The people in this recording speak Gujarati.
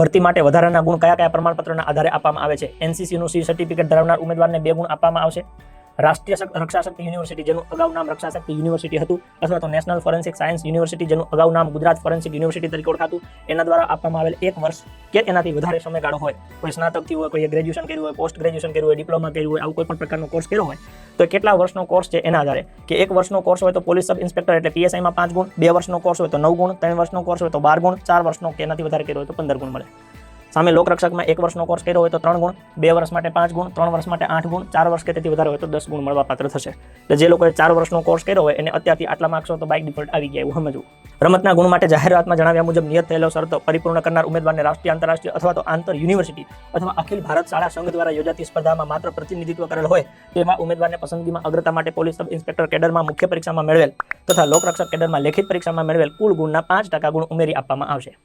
ભરતી માટે વધારાના ગુણ કયા કયા પ્રમાણપત્રના આધારે આપવામાં આવે છે? એનસીસીનું સી સર્ટિફિકેટ ધરાવનાર ઉમેદવારને 2 ગુણ આપવામાં આવશે. રાષ્ટ્રીય રક્ષા શક્તિ યુનિવર્સિટી જેનું અગાઉ નામ રક્ષા શક્તિ યુનિવર્સિટી હતું, અથવા તો નેશનલ ફોરેન્સિક સાયન્સ યુનિવર્સિટી જેનું અગાઉ નામ ગુજરાત ફોરેન્સિક યુનિવર્સિટી તરીકે ઓળખાતું, એના દ્વારા આપવામાં આવેલ 1 વર્ષ કે એનાથી વધારે સમયગાળો હોય, કોઈ સ્નાતકથી હોય, કોઈ ગ્રેજ્યુએશન કર્યું હોય, પોસ્ટ ગ્રેજ્યુએશન કર્યું હોય, ડિપ્લોમા કર્યું હોય, આવું કોઈ પણ પ્રકારનો કોર્સ કર્યો હોય તો કેટલા વર્ષનો કોર્સ છે એના આધારે, કે 1 વર્ષનો કોર્સ હોય તો પોલીસ સબ ઇન્સ્પેક્ટર એટલે પીએસઆઈમાં 5 ગુણ, 2 વર્ષનો કોર્સ હોય તો 9 ગુણ, 3 વર્ષનો કોર્સ હોય તો 12 ગુણ, 4 વર્ષનો કે એનાથી વધારે કર્યો હોય તો 15 ગુણ મળે. સામે લોકરક્ષકમાં 1 વર્ષનો કોર્સ કર્યો હોય તો 3 ગુણ, 2 વર્ષ માટે 5 ગુણ, 3 વર્ષ માટે 8 ગુણ, 4 વર્ષ કે તેથી વધારે હોય તો 10 ગુણ મળવા પાત્ર થશે. એટલે જે લોકોએ 4 વર્ષનો કોર્સ કર્યો હોય એને અત્યારથી આટલા માર્ક્સ તો બાય ડિફોલ્ટ આવી ગયા એવું સમજવું. રમતના ગુણ માટે જાહેરાતમાં જણાવ્યા મુજબ નિયત થયેલો શરતો પરિપૂર્ણ કરનાર ઉમેદવારને રાષ્ટ્રીય, આંતરરાષ્ટ્રીય અથવા તો આંતર યુનિવર્સિટી અથવા અખિલ ભારત શાળા સંઘ દ્વારા યોજાતી સ્પર્ધામાં માત્ર પ્રતિનિધિત્વ કરેલ હોય તેવા ઉમેદવારને પસંદગીમાં અગ્રતા માટે પોલીસ સબ ઇન્સ્પેક્ટર કેડરમાં મુખ્ય પરીક્ષામાં મેળવેલ તથા લોકરક્ષક કેડરમાં લેખિત પરીક્ષામાં મેળવેલ કુલ ગુણના 5% ગુણ ઉમેરી આપવામાં આવશે.